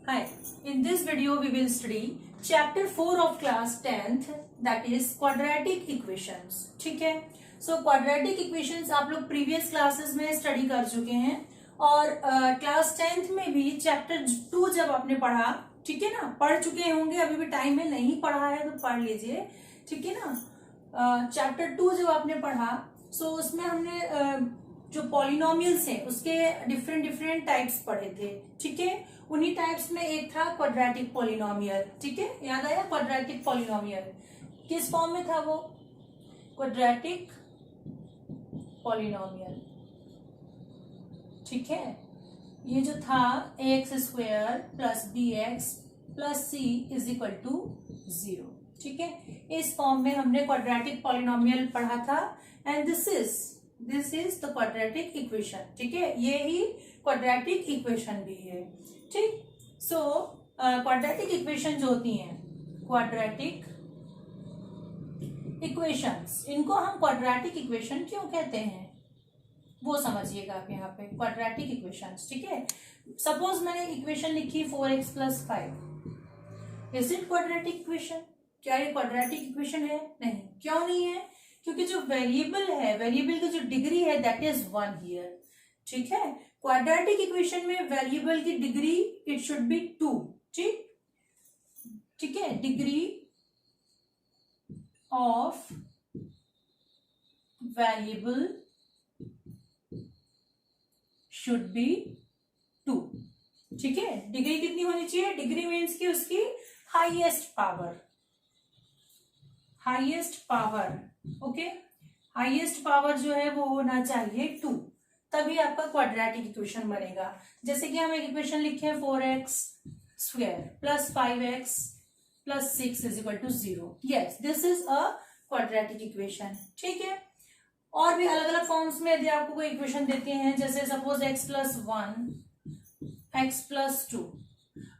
Hi, in this video we will study chapter 4 of class 10th, that is quadratic equations. ठीक है, so quadratic equations आप लोग previous classes में study कर चुके हैं और class 10th में भी chapter 2 जब आपने पढ़ा, ठीक है ना, पढ़ चुके होंगे, अभी भी टाइम है, नहीं पढ़ा है तो पढ़ लीजिए, ठीक है ना। चैप्टर 2 जब आपने पढ़ा so उसमें हमने जो पॉलिनोमियल्स हैं उसके डिफरेंट डिफरेंट टाइप्स पढ़े थे, ठीक है। उन्हीं टाइप्स में एक था क्वाड्रेटिक पॉलिनोमियल, ठीक है, याद आया। क्वाड्रेटिक पॉलिनोमियल किस फॉर्म में था वो? क्वाड्रेटिक पॉलिनोमियल, ठीक है। ये जो था ax square plus B X plus C is equal to 0, ठीक है। इस फॉर्म में हमने क्वाड्रेटिक पॉलिनोमियल पढ़ा था and this is the quadratic equation, ठीक है। ये ही क्वाड्रेटिक इक्वेशन भी है, ठीक। सो क्वाड्रेटिक इक्वेशन जो होती हैं, क्वाड्रेटिक इक्वेशंस, इनको हम क्वाड्रेटिक इक्वेशन क्यों कहते हैं वो समझिएगा आप यहाँ पे। क्वाड्रेटिक इक्वेशंस, ठीक है। सपोज मैंने इक्वेशन लिखी 4x + 5, is it quadratic equation? क्या ये क्वाड्रेटिक इक्वेशन है? नहीं। क्यों नहीं है? क्योंकि जो वेरिएबल है, वेरिएबल की जो डिग्री है दैट इज 1 हियर, ठीक है। क्वाड्रेटिक इक्वेशन में वेरिएबल की डिग्री इट शुड बी 2, ठीक है। Degree of variable should be 2, ठीक है। डिग्री कितनी होनी चाहिए? डिग्री मीन्स की उसकी highest power, okay. Highest power जो है वो होना चाहिए 2, तभी आपका क्वाड्रेटिक इक्वेशन बनेगा। जैसे कि हम एक इक्वेशन लिखे हैं 4x square plus 5x plus 6 is equal to 0। Yes, this is a quadratic equation, ठीक है। और भी अलग अलग फॉर्म्स में यदि आपको कोई इक्वेशन देते हैं, जैसे सपोज x + 1 x + 2,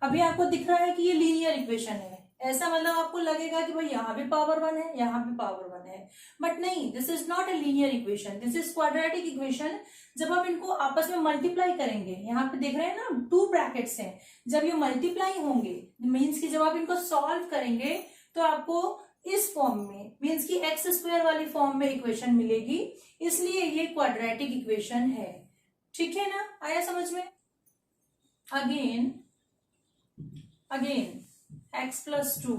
अभी आपको दिख रहा है कि ये लीनियर इक्वेशन है, ऐसा मतलब आपको लगेगा कि भाई यहाँ भी पावर 1 है, यहाँ भी पावर 1 है, बट नहीं, this is not a linear equation, this is quadratic equation. जब आप इनको आपस में मल्टीप्लाई करेंगे, यहाँ पे देख रहे हैं ना 2 ब्रैकेट्स हैं, जब ये मल्टीप्लाई होंगे मीन्स कि जब आप इनको सॉल्व करेंगे तो आपको इस फॉर्म में मीन्स की एक्स स्क्वायर वाली फॉर्म में इक्वेशन मिलेगी, इसलिए ये क्वाड्रेटिक इक्वेशन है, ठीक है ना। आया समझ में? Again x + 2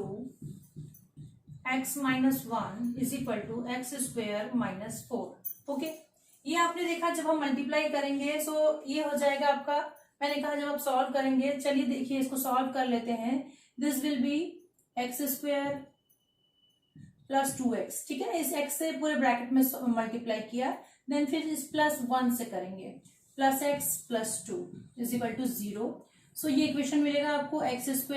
x - 1 is equal to x² - 4, okay. ये आपने देखा जब हम मल्टीप्लाई करेंगे सो ये हो जाएगा आपका, मैंने कहा जब आप सॉल्व करेंगे, चलिए देखिए इसको सॉल्व कर लेते हैं। This will B x² + 2x, ठीक है। इस x से पूरे ब्रैकेट में मल्टीप्लाई किया, देन फिर इस +1 से करेंगे, +x + 2 इज इक्वल टू 0। सो ये इक्वेशन मिलेगा आपको x²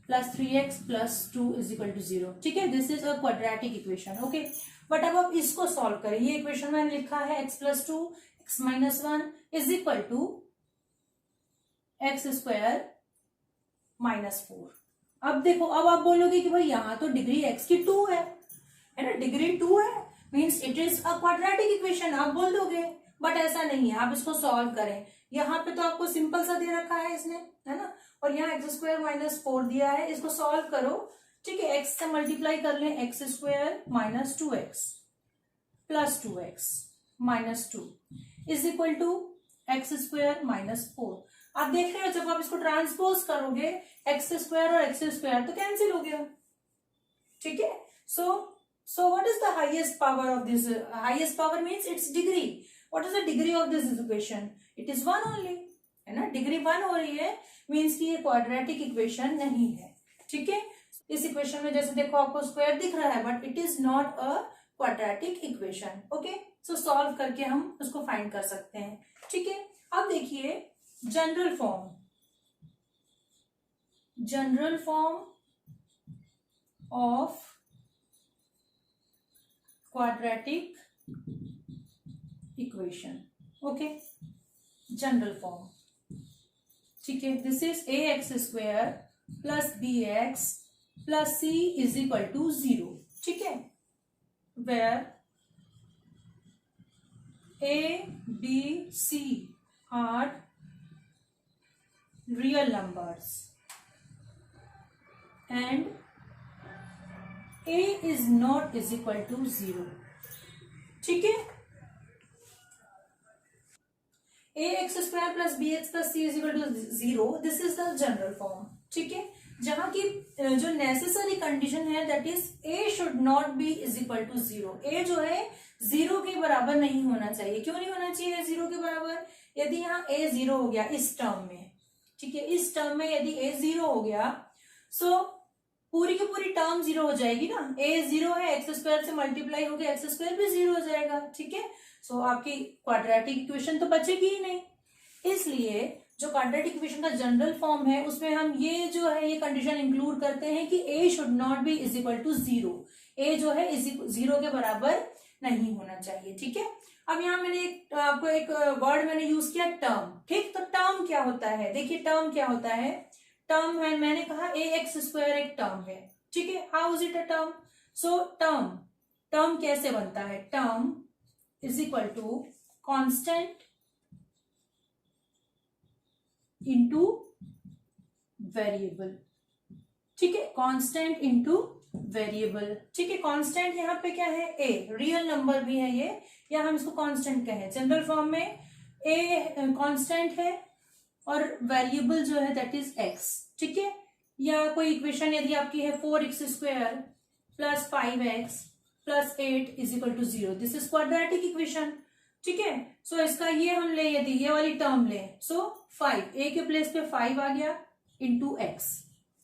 + 3x + 2 is equal to 0, ठीक है। This is a quadratic equation, okay. But अब आप इसको सॉल्व करें, ये इक्वेशन मैंने लिखा है x + 2 x - 1 is equal to x² - 4। अब देखो, अब आप बोलोगे कि भाई यहाँ तो डिग्री x की 2 है ना, डिग्री 2 है means it is a quadratic equation, आप बोल दोगे, बट ऐसा नहीं है। आप इसको सॉल्व करें, यहाँ पे तो आपको सिंपल सा दे रखा है इसने, है ना, और यहाँ x² - 4 दिया है, इसको सॉल्व करो, ठीक है। x से मल्टीप्लाई कर लें, x² - 2x + 2x - 2 is equal to x² - 4। आप देख रहे हो जब आप इसको ट्रांसपोज करोगे x² और x² तो कैंसिल हो गया, ठीक है। So what is the highest power of this? Highest power means it's degree. What is the degree of this equation? It is 1 only, है ना, डिग्री 1 हो रही है मीन्स कि ये क्वाड्रेटिक इक्वेशन नहीं है, ठीक है। इस इक्वेशन में जैसे देखो आपको स्क्वायर दिख रहा है but it is not a quadratic equation, okay. So solve करके हम उसको फाइंड कर सकते हैं, ठीक है। अब देखिए general form of quadratic equation, okay. General form, ठीक है। This is ax² + bx + c is equal to 0, ठीक है। Where a, b, c are real numbers, एंड a is not is equal to 0. ठीक है, ax square plus B X plus C is equal to 0, this is the general form. ठीक है, जहां की जो नेसेसरी कंडीशन है that is a should not be is equal to 0. a जो है 0 के बराबर नहीं होना चाहिए. क्यों नहीं होना चाहिए 0 के बराबर? यदि यहाँ a 0 हो गया इस टर्म में, ठीक है, इस टर्म में यदि a 0 हो गया, सो पूरी की पूरी टर्म 0 हो जाएगी ना. a 0 है, एक्स स्क्वायर से मल्टीप्लाई हो गया, एक्स स्क्वायर भी 0 हो जाएगा. ठीक है, सो आपकी क्वाड्रेटिक इक्वेशन तो बचेगी ही नहीं. इसलिए जो क्वाड्रेटिक इक्वेशन का जनरल फॉर्म है उसमें हम ये जो है ये कंडीशन इंक्लूड करते हैं कि a should not be is equal to 0. a जो है 0 के बराबर नहीं होना चाहिए. ठीक है, अब यहाँ मैंने आपको एक वर्ड मैंने यूज किया टर्म. ठीक, तो टर्म क्या होता है? देखिए टर्म क्या होता है. टर्म है, मैंने कहा ए एक्स स्क्वायर एक टर्म है. ठीक है, how is it a term? So term कैसे बनता है? Term is equal to constant into variable. ठीक है, कांस्टेंट इंटू वेरिएबल. ठीक है, कांस्टेंट यहाँ पे क्या है? ए, रियल नंबर भी है ये, या हम इसको कांस्टेंट कहें. जनरल फॉर्म में ए कांस्टेंट है और वेरिएबल जो है दैट इज एक्स. ठीक है, या कोई इक्वेशन यदि आपकी है 4x square plus 5x plus 8 is equal to 0, this is quadratic equation. ठीक है, सो इसका ये हम ले, यदि ये वाली टर्म ले, सो 5 a के प्लेस पे 5 आ गया इंटू एक्स.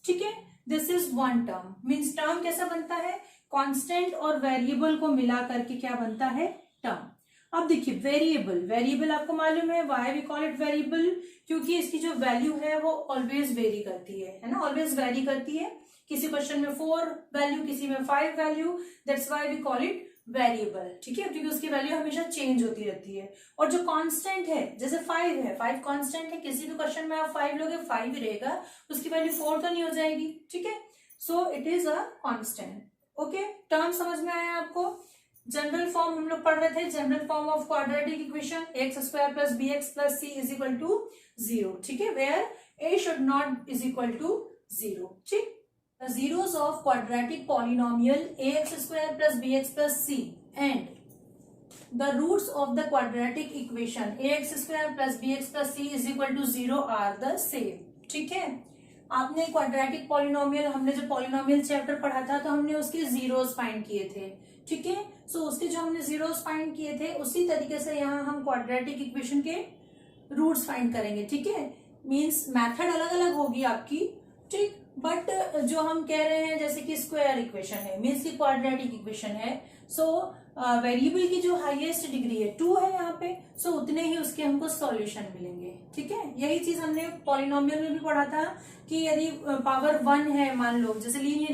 ठीक है, this is one term. Means term कैसा बनता है? कांस्टेंट और वेरिएबल को मिला करके क्या बनता है? टर्म. अब देखिए वेरिएबल आपको मालूम है why we call it variable, क्योंकि इसकी जो वैल्यू है वो ऑलवेज वेरी करती है ना, ऑलवेज वेरी करती है. किसी क्वेश्चन में 4 वैल्यू, किसी में 5 value, that's why we call it variable. ठीक है, क्योंकि उसकी वैल्यू हमेशा चेंज होती रहती है. और जो कांस्टेंट है, जैसे 5 है, 5 कांस्टेंट है, किसी भी क्वेश्चन में आप 5 लोगे 5 ही रहेगा, उसकी वैल्यू 4 तो नहीं हो जाएगी. ठीक है, so it is a constant. Okay, term समझ में आया आपको? जनरल फॉर्म हम लोग पढ़ रहे थे, general form of quadratic equation X square plus B X plus C is equal to 0. ठीक है, where a should not is equal to 0. ठीक, the zeros of quadratic polynomial ax square plus bx plus c and the roots of the quadratic equation ax square plus bx plus c is equal to 0 are the same. ठीक है, आपने quadratic polynomial, हमने जो polynomial chapter पढ़ा था तो हमने उसके जीरोस फाइंड किए थे. ठीक है, सो उसके जो हमने जीरोस फाइंड किए थे उसी तरीके से यहाँ हम क्वाड्रेटिक इक्वेशन के रूट्स फाइंड करेंगे. ठीक है, मींस मेथड अलग अलग होगी आपकी. ठीक, बट जो हम कह रहे हैं जैसे कि स्क्वायर इक्वेशन है, मींस की क्वाड्रेटिक इक्वेशन है, सो वेरिएबल की जो हाईएस्ट डिग्री है 2 है यहाँ पे, सो उतने ही उसके हमको सॉल्यूशन मिलेंगे. ठीक है, यही चीज हमने पॉलिनोमियल में भी पढ़ा था कि यदि पावर 1 है, मान लो जैसे लीनियर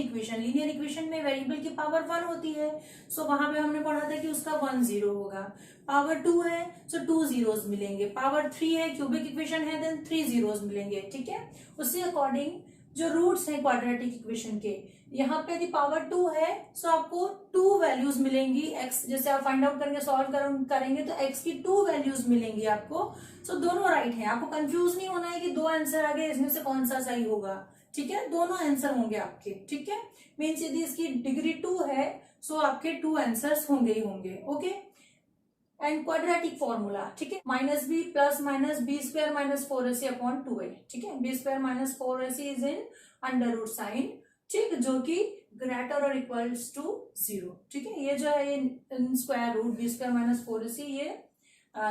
इक्वेशन में वेरिएबल की पावर 1 होती है, सो वहां पे हमने पढ़ा था कि उसका 1 0 होगा. पावर 2 है, सो 2 जीरोस मिलेंगे. पावर 3 है, क्यूबिक इक्वेशन है, देन 3 जीरोस मिलेंगे. ठीक है, उसी अकॉर्डिंग जो रूट्स हैं क्वाड्रेटिक इक्वेशन के, यहाँ पे यदि पावर 2 है सो आपको 2 वैल्यूज मिलेंगी. एक्स जैसे आप फाइंड आउट करेंगे, सॉल्व करेंगे तो एक्स की 2 वैल्यूज मिलेंगी आपको. सो दोनों राइट है, आपको कंफ्यूज नहीं होना है कि 2 आंसर आ गए, इसमें से कौन सा सही होगा. ठीक है, दोनों आंसर होंगे आपके. ठीक है, मीन्स यदि इसकी डिग्री 2 है सो आपके 2 आंसर्स होंगे ही होंगे. Okay, and quadratic formula. ठीक है, minus B plus minus B square minus 4ac upon 2a. ठीक है, B square minus 4ac is in under root sign. ठीक, जो कि ग्रेटर और इक्वल्स टू 0. ठीक है, ये जो है ये square root B square minus 4ac ये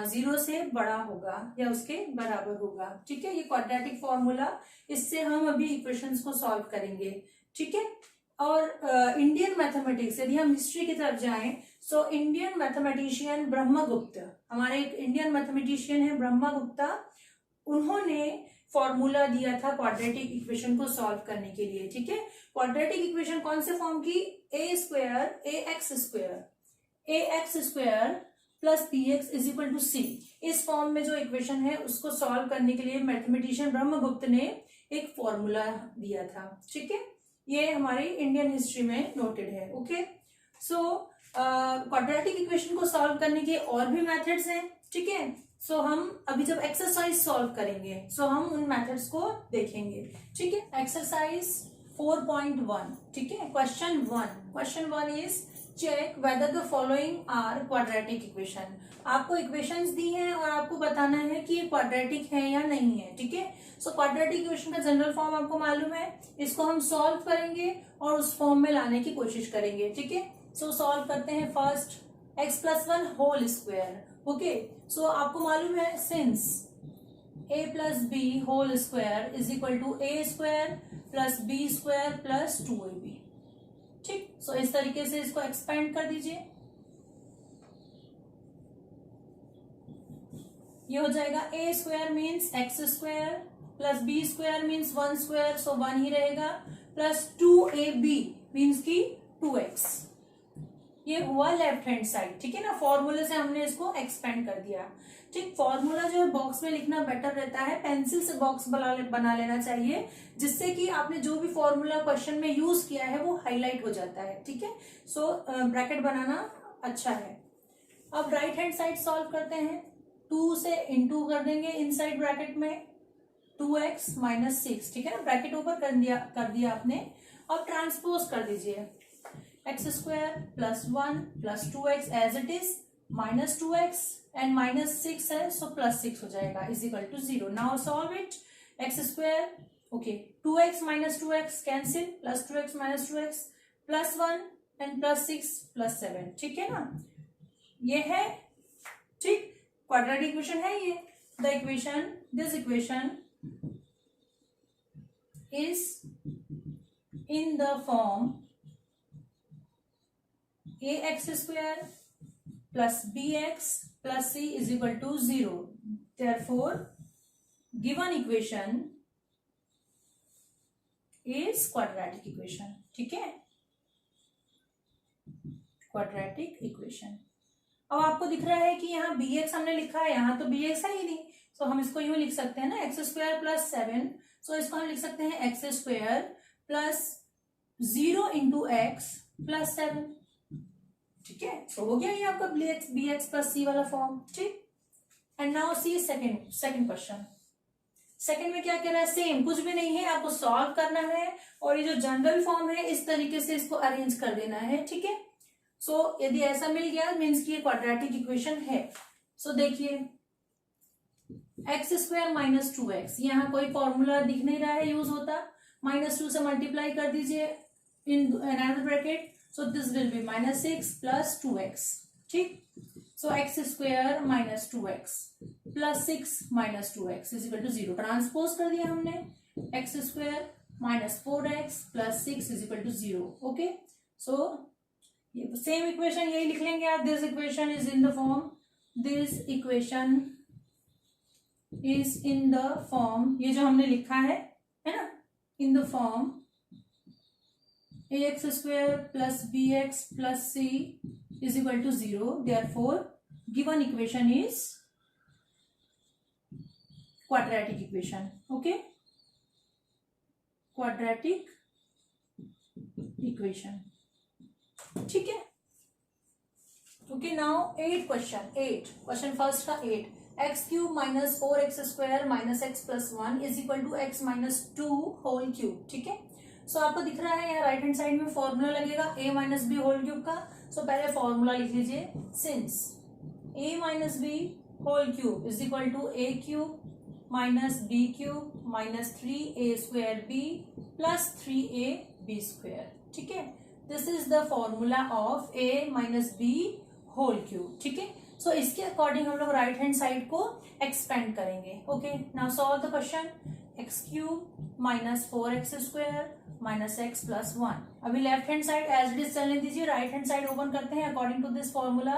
0 से बड़ा होगा या उसके बराबर होगा. ठीक है, ये क्वाड्रेटिक फॉर्मूला, इससे हम अभी इक्वेशंस को सॉल्व करेंगे. ठीक है, और इंडियन मैथमेटिक्स यदि हम हिस्ट्री की तरफ जाएं, सो इंडियन मैथमेटिशियन ब्रह्मगुप्त, हमारे एक इंडियन मैथमेटिशियन है ब्रह्मगुप्ता, उन्होंने फॉर्मूला दिया था क्वाड्रेटिक इक्वेशन को सॉल्व करने के लिए. ठीक है, क्वाड्रेटिक इक्वेशन कौन से फॉर्म की? A X square plus B X is equal to C. इस फॉर्म में जो इक्वेशन है उसको सॉल्व करने के लिए मैथमेटिशियन ब्रह्मगुप्त ने एक फॉर्मूला दिया था. ठीक है, ये हमारी इंडियन हिस्ट्री में नोटेड है. ओके, सो क्वाड्रेटिक इक्वेशन को सॉल्व करने के और भी मेथड्स हैं. ठीक है, सो हम अभी जब एक्सरसाइज सॉल्व करेंगे सो हम उन मेथड्स को देखेंगे. ठीक है, एक्सरसाइज 4.1, ठीक है। Question one is check whether the following are quadratic equation. आपको इक्वेशंस दी हैं और आपको बताना है कि ये क्वाड्रेटिक है या नहीं है, ठीक है। सो क्वाड्रेटिक इक्वेशन का जनरल फॉर्म आपको मालूम है, इसको हम सॉल्व करेंगे और उस फॉर्म में लाने की कोशिश करेंगे, ठीक है। सो सॉल्व करते हैं। First x+1 whole square, okay. So आपको मालूम है since a plus B whole square is equal to a square plus B square plus 2ab, ठीक। सो इस तरीके से इसको एक्सपेंड कर दीजिए, ये हो जाएगा a square means X square plus B square means 1 square, so 1 ही रहेगा, प्लस 2ab मीन्स की 2x। ये हुआ लेफ्ट हैंड साइड, ठीक है ना। फॉर्मूले से हमने इसको एक्सपेंड कर दिया, ठीक। फॉर्मूला जो है बॉक्स में लिखना बेटर रहता है, पेंसिल से बॉक्स बना लेना चाहिए, जिससे कि आपने जो भी फॉर्मूला क्वेश्चन में यूज किया है वो हाईलाइट हो जाता है, ठीक है। सो ब्रैकेट बनाना अच्छा है। अब राइट हैंड साइड सॉल्व करते हैं। 2 से इंटू कर देंगे इनसाइड ब्रैकेट में 2x माइनस 6, ठीक है ना। ब्रैकेट ऊपर कर दिया आपने। अब ट्रांसपोज कर दीजिए, X square plus 1 plus 2x as it is minus 2x and minus 6 है, सो प्लस 6 हो जाएगा is equal to 0। Now solve it. X square, okay, 2x minus 2x cancel, plus 2x minus 2x plus 1 and plus 6 plus 7, ठीक है ना। ये है, ठीक, quadratic equation है ये। This equation is in the form ax square plus bx plus c is equal to 0. Therefore, given equation is quadratic equation, ठीक है, quadratic equation। अब आपको दिख रहा है कि यहाँ bx हमने लिखा है, यहाँ तो bx है ही नहीं, तो हम इसको यूं लिख सकते हैं ना, एक्स स्क्वायर प्लस 7, सो इसको हम लिख सकते हैं x square plus 0 into x plus 7, ठीक है। तो हो गया ये आपका बी एक्स प्लस सी वाला फॉर्म, ठीक। And now see second question. Second में क्या कह रहा है, सेम, कुछ भी नहीं है, आपको सॉल्व करना है और ये जो जनरल फॉर्म है इस तरीके से इसको अरेंज कर देना है, ठीक है। सो यदि ऐसा मिल गया मीन्स की ये क्वाड्रेटिक इक्वेशन है। सो देखिए, एक्स स्क्वायर माइनस 2x, यहाँ कोई फॉर्मूला दिख नहीं रहा है यूज होता, -2 से मल्टीप्लाई कर दीजिए in another bracket, so this will be -6 plus 2x, ठीक। So X square minus 2x plus 6 minus 2x is equal to 0। Transpose कर दिया हमने, X square minus 4x plus 6 is equal to 0, okay. So same equation यही लिख लेंगे आप। This equation is in the form, this equation is in the form, ये जो हमने लिखा है ना, in the form ax square plus bx plus c is equal to 0. Therefore, given equation is quadratic equation, okay, quadratic equation, ठीक है। Okay, now 8 question first का 8, X cube minus 4x square minus X plus 1 is equal to X minus 2 whole cube, ठीक है। So आपको दिख रहा है यहाँ राइट हैंड साइड में फॉर्मूला लगेगा a minus B whole cube का। सो पहले फॉर्मूला लिख लीजिए, since a minus B whole cube is equal to a cube minus B cube minus 3a square b plus 3ab square, ठीक है। This is the formula of a minus B whole cube, ठीक है। So इसके according हम लोग right hand side को expand करेंगे, okay. Now solve the question, X cube minus 4x square minus X plus 1। अभी left hand side as it is चलने दीजिए, राइट हैंड साइड ओपन करते हैं according to this formula.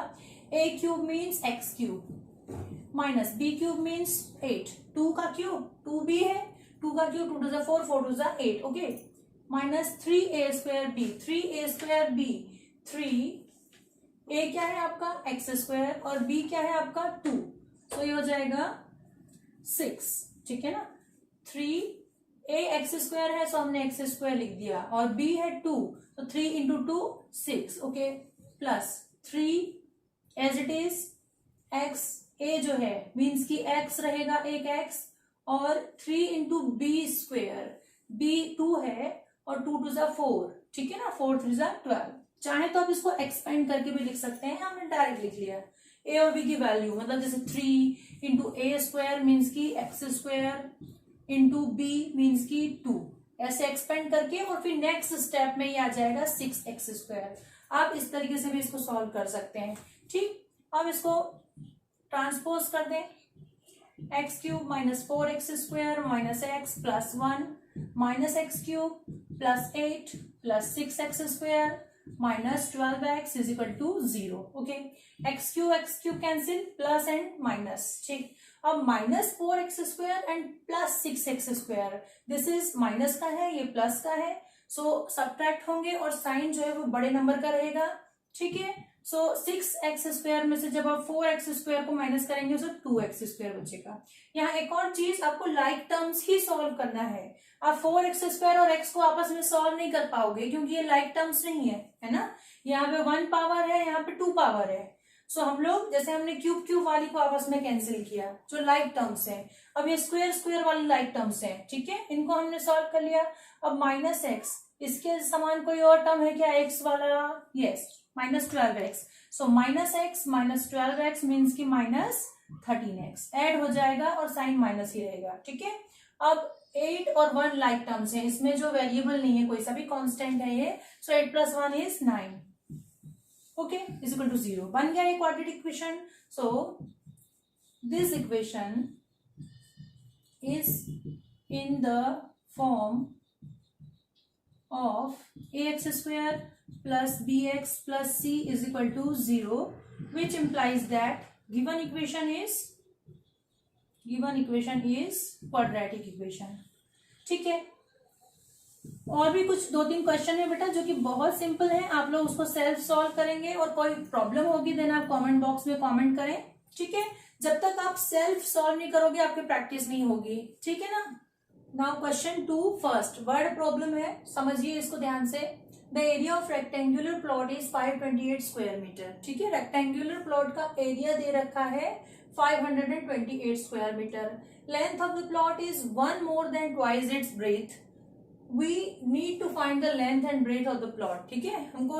a cube means X cube minus B cube means 8, 2 का cube 2b है, 2 का cube 2 2 4 4 2 8, okay, minus 3a square b, 3a square b, 3 a क्या है आपका एक्स स्क्वायर और b क्या है आपका 2, सो ये हो जाएगा 6, ठीक है ना। 3a एक्स स्क्वायर है, सो हमने एक्स स्क्वायर लिख दिया, और b है 2, तो 3 into 2 6, okay, plus 3 as it is x, a जो है मीन्स की x रहेगा एक x, और 3 इंटू बी स्क्वायर, b 2 है और 2 2 4, ठीक है ना, 4 3 12। चाहे तो आप इसको एक्सपेंड करके भी लिख सकते हैं, हमने डायरेक्ट लिख लिया। ए और बी की वैल्यू मतलब जैसे 3 इंटू ए स्क्वायर मीन्स की X square into B means की 2, ऐसे एक्सपेंड करके, और फिर नेक्स्ट स्टेप में ये आ जाएगा 6x स्क्वायर। आप इस तरीके से भी इसको सॉल्व कर सकते हैं, ठीक। अब इसको ट्रांसपोज कर दें, X cube minus 4x square minus X plus 1 minus X cube plus 8 plus 6x square minus 12x is equal to 0। Okay, X cube cancel, plus and minus, ठीक। अब minus 4x square and plus 6x square, this is minus का है, ये plus का है, सो subtract होंगे और sign जो है वो बड़े नंबर का रहेगा, ठीक है। सो 6x स्क्वायर में से जब आप 4x स्क्वायर को माइनस करेंगे तो 2x स्क्वायर बचेगा। यहाँ एक और चीज, आपको लाइक टर्म्स ही सॉल्व करना है। आप 4x स्क्वायर और x को आपस में सॉल्व नहीं कर पाओगे क्योंकि ये लाइक टर्म्स नहीं है ना। यहाँ पे 1 पावर है, यहाँ पे 2 पावर है। सो हम लोग जैसे हमने क्यूब वाली को आपस में कैंसिल किया, जो लाइक टर्म्स है। अब ये स्क्वायर वाली लाइक टर्म्स है, ठीक है, इनको हमने सॉल्व कर लिया। अब माइनस एक्स, इसके समान कोई और टर्म है क्या एक्स वाला? Yes, minus 12x। So minus x minus 12x means की माइनस 13x ऐड हो जाएगा और साइन माइनस ही रहेगा, ठीक है। अब 8 और 1 लाइक टर्म्स है, इसमें जो वेरिएबल नहीं है कोई सा भी कांस्टेंट है ये, so 8 plus 1 is 9, okay, is equal to 0। बन गया ये quadratic equation. So this equation is in the form of ax square plus bx plus c is equal to 0, which implies that given equation is quadratic equation, ठीक है। और भी कुछ 2-3 question है बेटा जो कि बहुत सिंपल है, आप लोग उसको सेल्फ सॉल्व करेंगे, और कोई प्रॉब्लम होगी देन आप कमेंट बॉक्स में कमेंट करें, ठीक है। जब तक आप सेल्फ सॉल्व नहीं करोगे आपकी प्रैक्टिस नहीं होगी, ठीक है ना। Now question 2 first word problem है, समझिए इसको ध्यान से। The area of rectangular plot is 528 square metre, ठीक है। रेक्टेंगुलर प्लॉट का एरिया दे रखा है 528 square metre. Length of the plot is 1 more than twice its breadth। We need to find the length and breadth of the plot, ठीक है। हमको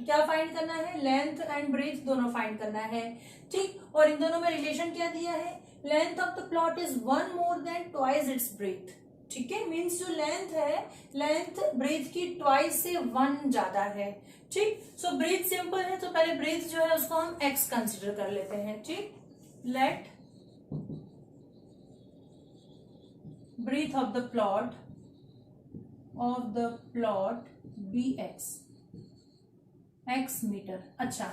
क्या फाइंड करना है? लेंथ एंड ब्रेथ दोनों फाइंड करना है, ठीक। और इन दोनों में रिलेशन क्या दिया है? Length of the plot is 1 more than twice its breadth, ठीक है। मीन्स जो लेंथ है, लेंथ ब्रेथ की ट्वाइस से 1 ज्यादा है, ठीक। सो ब्रेथ सिंपल है, तो पहले ब्रेथ जो है उसको हम x कंसिडर कर लेते हैं, ठीक। Let breadth of the plot be x metre. अच्छा,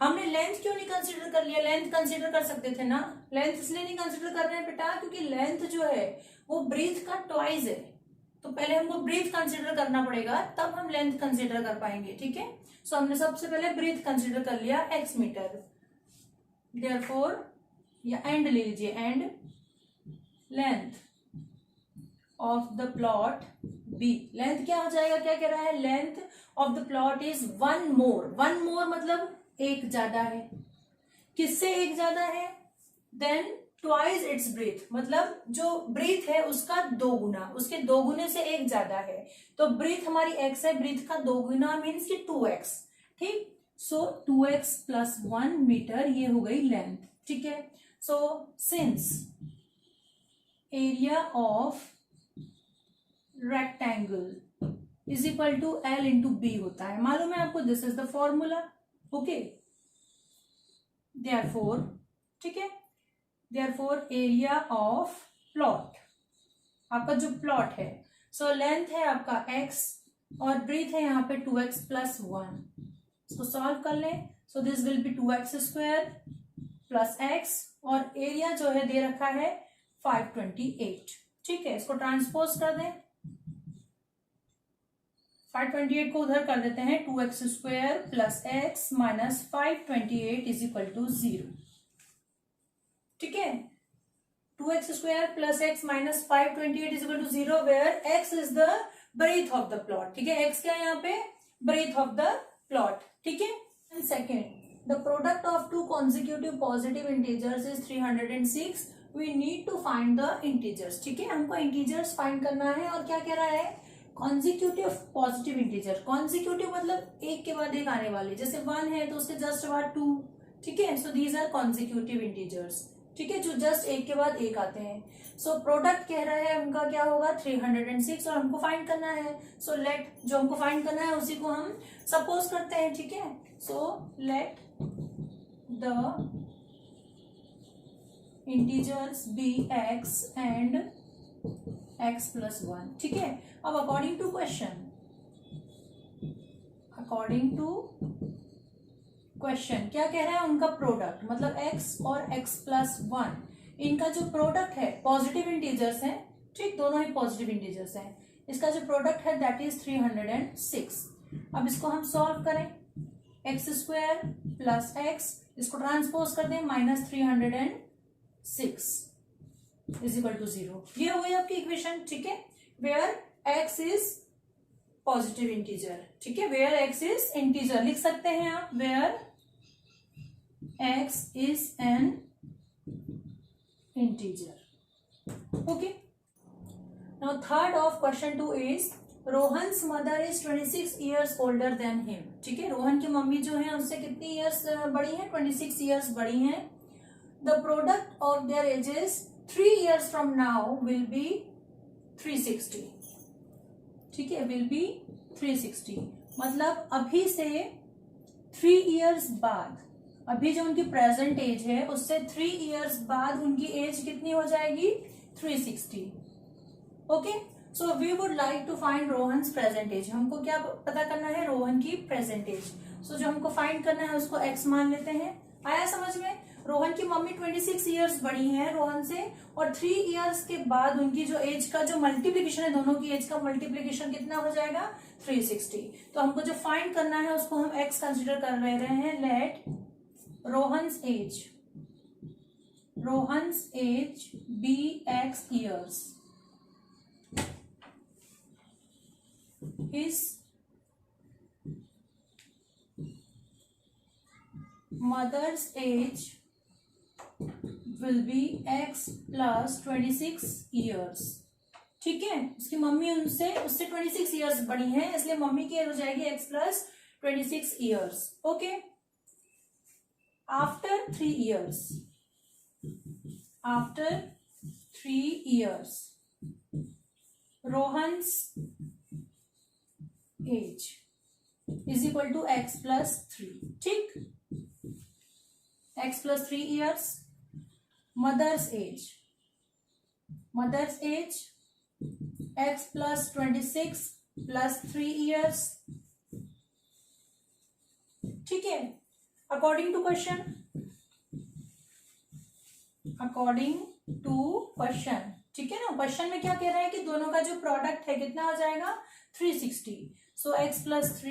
हमने लेंथ क्यों नहीं कंसिडर कर लिया? लेंथ कंसिडर कर सकते थे ना। लेंथ इसलिए नहीं कंसिडर कर रहे हैं बेटा क्योंकि लेंथ जो है वो ब्रीथ का ट्वाइस है, तो पहले हमको ब्रीथ कंसिडर करना पड़ेगा, तब हम लेंथ कंसिडर कर पाएंगे, ठीक है। सो हमने सबसे पहले ब्रीथ कंसिडर कर लिया x मीटर। देयरफॉर या एंड ले लीजिए, and length of the plot be. Length क्या हो जाएगा? क्या कह रहा है? Length of the plot is 1 more। 1 more मतलब एक ज्यादा है। किससे एक ज्यादा है? देन ट्वाइस इट्स ब्रीथ, मतलब जो ब्रीथ है उसका 2 गुना, उसके 2 गुने से एक ज्यादा है। तो ब्रीथ हमारी x है, ब्रीथ का 2 गुना मीन्स की 2x, ठीक। सो 2x प्लस 1 मीटर, ये हो गई लेंथ, ठीक है। So since area of rectangle is equal to L into B होता है, मालूम है आपको, this is the formula, okay. Therefore, ठीक है, देयरफॉर एरिया ऑफ प्लॉट, आपका जो प्लॉट है, सो लेंथ है आपका x और ब्रीथ है यहाँ पे 2x प्लस 1। इसको सॉल्व कर लें, सो this will B 2x square plus x, और एरिया जो है दे रखा है 528, ठीक है। इसको ट्रांसपोज कर दें, 528 को उधर कर देते हैं, 2x square plus x minus 528 is equal to 0, ठीक है। 2x square plus x minus 528 is equal to 0 where x is the breadth of the plot, ठीक है। x क्या है यहाँ पे? ब्रेथ ऑफ द प्लॉट, ठीक है। And second, the product of 2 consecutive positive integers is 306। We need to find the integers, ठीक है। हमको इंटीजर्स फाइंड करना है, और क्या कह रहा है? कॉन्जिक्यूटिव पॉजिटिव इंटीजर, कॉन्जिक्यूटिव मतलब एक के बाद एक आने वाले, जैसे 1 है तो उसके जस्ट बाद 2, ठीक है, so these are consecutive integers, ठीक है, जो जस्ट एक के बाद एक आते हैं। सो प्रोडक्ट कह रहा है उनका क्या होगा 306 और हमको फाइंड करना है, सो लेट जो हमको फाइंड करना है उसी को हम सपोज करते हैं, ठीक है, so let the integers be x and x plus 1, ठीक है। अब अकॉर्डिंग टू क्वेश्चन, क्या कह रहा है, उनका प्रोडक्ट मतलब x और x प्लस 1 इनका जो प्रोडक्ट है पॉजिटिव इंटीजर्स है, ठीक, दोनों ही पॉजिटिव इंटीजर्स हैं, इसका जो प्रोडक्ट है दैट इज 306। अब इसको हम सॉल्व करें, एक्स स्क्वायर प्लस एक्स, इसको ट्रांसपोज कर दें -306 इज इक्वल टू 0। ये हो गई आपकी इक्वेशन, ठीक है, where x is positive integer, ठीक है, वेयर एक्स इज इंटीजर लिख सकते हैं आप, where x is an integer. Okay, now third of question 2 is Rohan's mother is 26 years older than him, ठीक है, रोहन की मम्मी जो है उससे कितनी ईयर्स बड़ी है, 26 ईयर्स बड़ी हैं। The product of their edges 3 years from now will be 360, ठीक है, विल बी 360, मतलब अभी से 3 ईयर्स बाद, अभी जो उनकी प्रेजेंट एज है उससे 3 ईयर्स बाद उनकी एज कितनी हो जाएगी 360। Okay, so we would like to find Rohan's present age, हमको क्या पता करना है, रोहन की प्रेजेंट एज। सो जो हमको फाइंड करना है उसको x मान लेते हैं। आया समझ में, रोहन की मम्मी 26 ईयर्स बड़ी हैं रोहन से, और 3 ईयर्स के बाद उनकी जो एज का जो मल्टीप्लीकेशन है, दोनों की एज का मल्टीप्लीकेशन कितना हो जाएगा 360। तो हमको जो फाइंड करना है उसको हम x कंसिडर कर रहे हैं, let Rohan's age be x years, his mother's age will be x plus 26 years, ठीक है, उसकी मम्मी उससे 26 ईयर्स बड़ी है, इसलिए मम्मी की एज हो जाएगी x plus 26 years. Okay, after 3 years Rohan's age is equal to x plus 3, ठीक, x plus 3 years, mother's age x plus 26 plus 3 years, ठीक है, अकॉर्डिंग टू क्वेश्चन, ठीक है ना, क्वेश्चन में क्या कह रहा है कि दोनों का जो प्रोडक्ट है कितना हो जाएगा 360। So x plus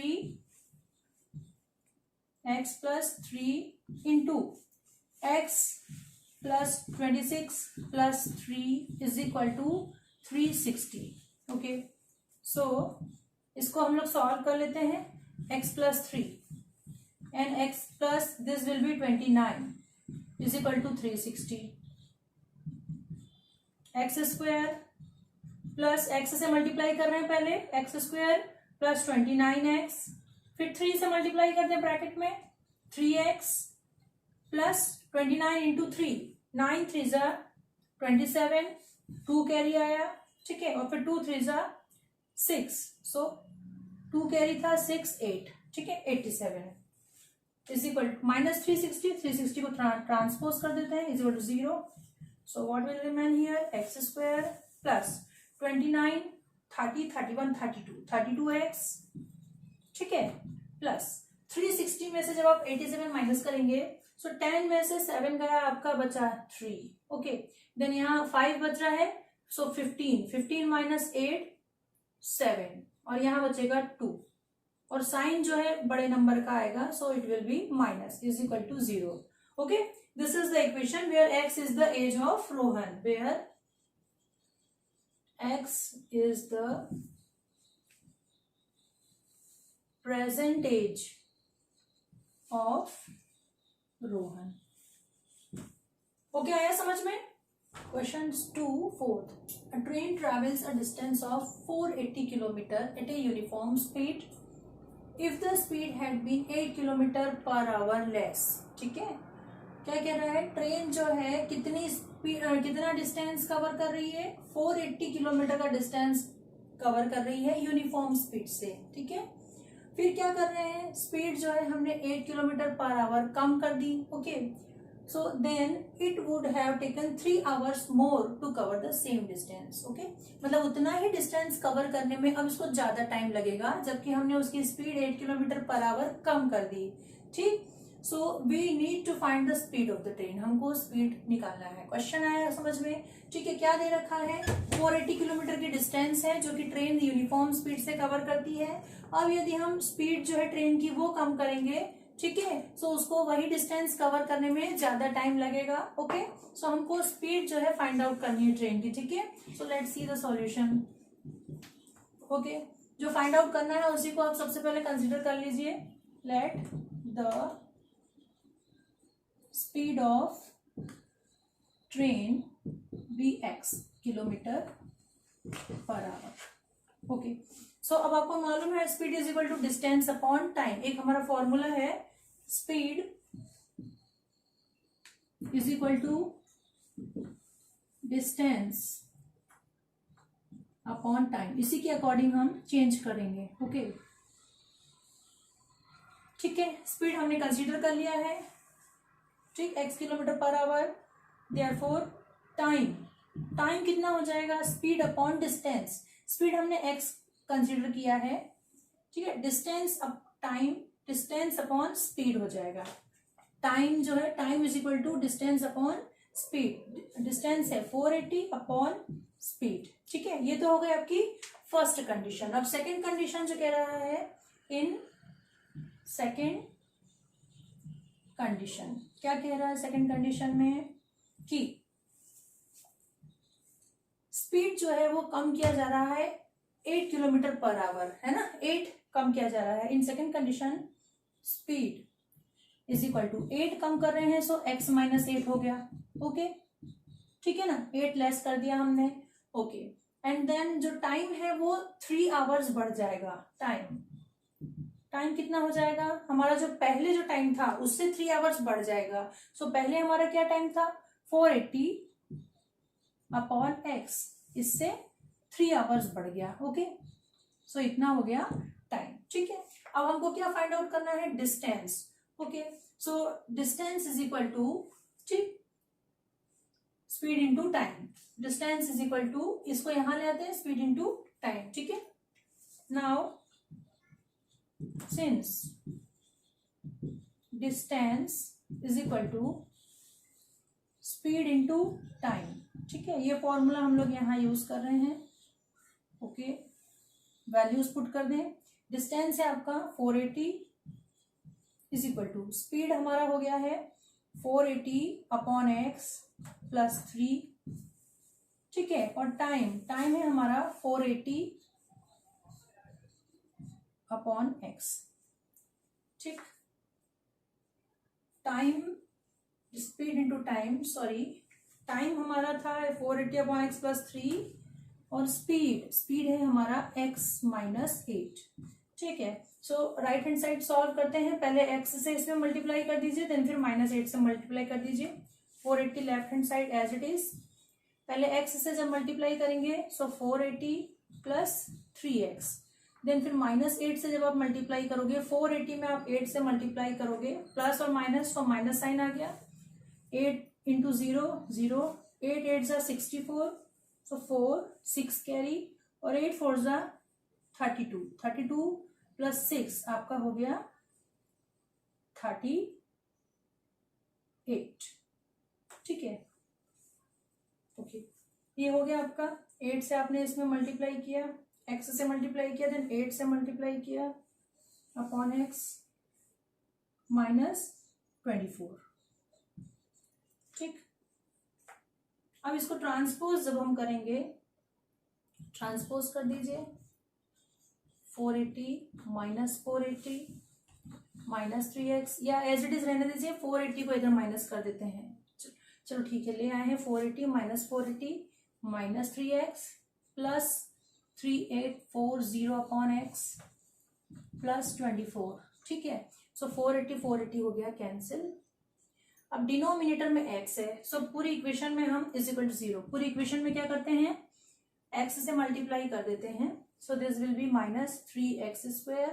3 into x plus 26 plus 3 is equal to 360। Okay, so इसको हम लोग सॉल्व कर लेते हैं, x plus 3 and x plus this will be 29 is equal to 360। X square plus x से मल्टीप्लाई कर रहे हैं पहले, एक्स स्क्वायर प्लस 29x, फिर 3 से मल्टीप्लाई करते हैं ब्रैकेट में, 3x प्लस 29 इंटू 3, 9 3 जा 27, 2 कैरी आया, ठीक है, और फिर 2 3 जा 6, सो 2 कैरी था 6 8, ठीक है, 87 इज इक्वल माइनस 360 को ट्रांसपोज कर देते हैं, is equal to 0। So what will remain here, x square plus 29 30 31 32x, ठीक है, प्लस 360 में से जब आप 87 माइनस करेंगे, सो 10 में से 7 गया, आपका बचा 3। ओके, देन यहाँ 5 बच रहा है, सो 15 माइनस 8 7, और यहाँ बचेगा 2, और साइन जो है बड़े नंबर का आएगा, so it will be minus is equal to 0। Okay, this is the equation where x is the age of Rohan, where x is the present age of Rohan। Okay, आया समझ में। Question 2 4 a train travels a distance of 480 kilometer at a uniform speed if the speed had been 8 kilometer per hour less. ठीक है, क्या कह रहा है, train जो है कितनी स्पीड, कितना डिस्टेंस कवर कर रही है, 480 किलोमीटर का डिस्टेंस कवर कर रही है यूनिफॉर्म स्पीड से. ठीक है, फिर क्या कर रहे हैं, स्पीड जो है हमने 8 किलोमीटर पर आवर कम कर दी. Okay, so then it would have taken 3 hours more to cover the same distance. Okay, मतलब उतना ही डिस्टेंस कवर करने में अब इसको ज्यादा टाइम लगेगा, जबकि हमने उसकी स्पीड 8 किलोमीटर पर आवर कम कर दी. ठीक, so we need to find the speed of the train. हमको स्पीड निकालना है. क्वेश्चन आया समझ में. ठीक है, क्या दे रखा है, 480 किलोमीटर की डिस्टेंस है जो कि ट्रेन यूनिफॉर्म स्पीड से कवर करती है. अब यदि हम स्पीड जो है ट्रेन की वो कम करेंगे, ठीक है, सो उसको वही डिस्टेंस कवर करने में ज्यादा टाइम लगेगा. ओके, सो हमको स्पीड जो है फाइंड आउट करनी है ट्रेन की. ठीक है, so let's see the solution. Okay, जो फाइंड आउट करना है उसी को आप सबसे पहले कंसिडर कर लीजिए. Let the speed of train be x kilometre per hour. Okay, so अब आपको मालूम है speed is equal to distance upon time. एक हमारा फॉर्मूला है, speed is equal to distance upon time. इसी के अकॉर्डिंग हम चेंज करेंगे. ओके, ठीक है, स्पीड हमने कंसीडर कर लिया है. ठीक, x kilometre per hour. Therefore time कितना हो जाएगा, स्पीड अपॉन डिस्टेंस. स्पीड हमने x कंसीडर किया है. ठीक है, distance up time, distance upon speed हो जाएगा. टाइम जो है, time is equal to distance upon speed. Distance है 480 अपॉन स्पीड. ठीक है, ये तो हो गई आपकी फर्स्ट कंडीशन. अब सेकंड कंडीशन जो कह रहा है, इन सेकंड कंडीशन क्या कह रहा है सेकंड कंडीशन में, कि स्पीड जो है वो कम किया जा रहा है 8 किलोमीटर पर आवर, है ना, 8 कम किया जा रहा है. In second condition speed is equal to 8 कम कर रहे हैं, सो x माइनस 8 हो गया. ओके, ठीक है ना, 8 लेस कर दिया हमने. ओके, एंड देन जो टाइम है वो 3 आवर्स बढ़ जाएगा. टाइम कितना हो जाएगा, हमारा जो पहले जो टाइम था उससे 3 आवर्स बढ़ जाएगा. सो पहले हमारा क्या टाइम था, 480 अपॉन x, इससे 3 आवर्स बढ़ गया. ओके, सो इतना हो गया टाइम. ठीक है, अब हमको क्या फाइंड आउट करना है, distance. Okay, so distance is equal to, ठीक, speed into time. Distance is equal to, इसको यहां ले आते हैं, स्पीड इंटू टाइम. ठीक है, now since distance is equal to speed into time. ठीक है, ये फॉर्मूला हम लोग यहाँ यूज कर रहे हैं. ओके, वैल्यूज पुट कर दें. डिस्टेंस है आपका 480 इज इक्वल टू, स्पीड हमारा हो गया है 480 अपॉन x प्लस 3. ठीक है, और टाइम है हमारा 480 अपॉन x. ठीक, time, speed into time, sorry, time हमारा था 480 अपॉन x प्लस 3, और स्पीड है हमारा x माइनस 8. ठीक है, सो राइट हैंड साइड सॉल्व करते हैं. पहले x से इसमें मल्टीप्लाई कर दीजिए, देन फिर -8 से मल्टीप्लाई कर दीजिए. 480 left hand side as it is. पहले x से जब मल्टीप्लाई करेंगे, सो 480 प्लस 3x, देन फिर -8 से जब आप मल्टीप्लाई करोगे, 480 में आप 8 से मल्टीप्लाई करोगे, प्लस और माइनस, तो माइनस साइन आ गया. 8 इंटू 0 0, 8 8 जा 64, सो 4 6 कैरी, और 8 4 जा 32. 32 प्लस 6 आपका हो गया 38. ठीक है, ओके, ये हो गया आपका. 8 से आपने इसमें मल्टीप्लाई किया, x से मल्टीप्लाई किया, देन 8 से मल्टीप्लाई किया अपॉन x माइनस 24. ठीक, अब इसको ट्रांसपोज जब हम करेंगे, ट्रांसपोज कर दीजिए. 480 माइनस 480 माइनस 3x, या एज इट इज रहने दीजिए, 480 को इधर माइनस कर देते हैं. चलो ठीक है, ले आए हैं 480 minus 480 minus 3x plus 3840 upon x plus 24, ठीक है। सो 480 हो गया कैंसिल। अब डिनोमिनेटर में x है, सो पूरी इक्वेशन में हम इज इक्वल टू 0, पूरी इक्वेशन में क्या करते हैं, x से मल्टीप्लाई कर देते हैं। So this will be minus 3x square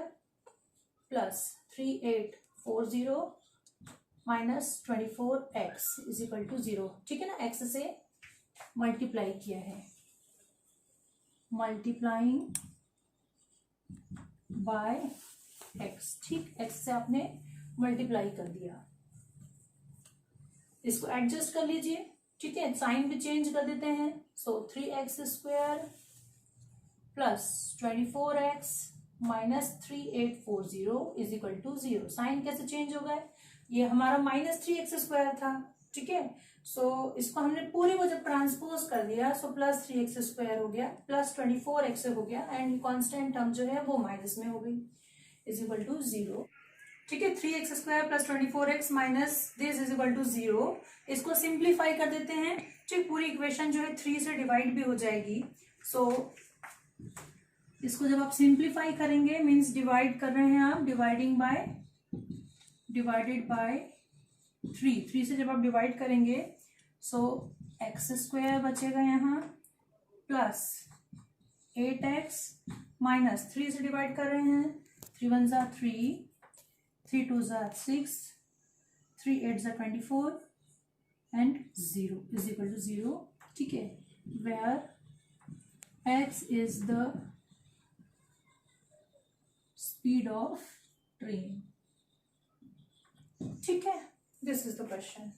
plus 3840 minus 24x is equal to 0, ठीक है ना। x से मल्टीप्लाई किया है, मल्टीप्लाइंग बाय x, ठीक, x से आपने मल्टीप्लाई कर दिया। इसको एडजस्ट कर लीजिए, ठीक है, साइन भी चेंज कर देते हैं। So 3x square plus 24x minus 3840 is equal to 0। Sign कैसे चेंज हो गए, ये हमारा माइनस 3x स्क्वायर था, ठीक है। सो इसको हमने पूरे को जब ट्रांसपोज कर दिया, सो प्लस 3x स्क्वायर हो गया प्लस 24x हो गया, एंड कांस्टेंट टर्म जो है वो माइनस में हो गई, इज इक्वल टू 0, ठीक है। 3x square plus 24x minus this is equal to 0। इसको सिंप्लीफाई कर देते हैं, ठीक, पूरी इक्वेशन जो है 3 से डिवाइड भी हो जाएगी। सो इसको जब आप सिंप्लीफाई करेंगे, मीन्स डिवाइड कर रहे हैं आप, डिवाइडिंग बाय, डिवाइडेड बाय 3 से जब आप डिवाइड करेंगे, सो x स्क्वायर बचेगा यहाँ प्लस 8x माइनस 3 से डिवाइड कर रहे हैं, 3 1 जा 3, 3 2 जा 6, 3 8 जा 24 एंड 0 इज इक्वल टू 0, ठीक है। Where x is the speed of train, ठीक है। This is the question.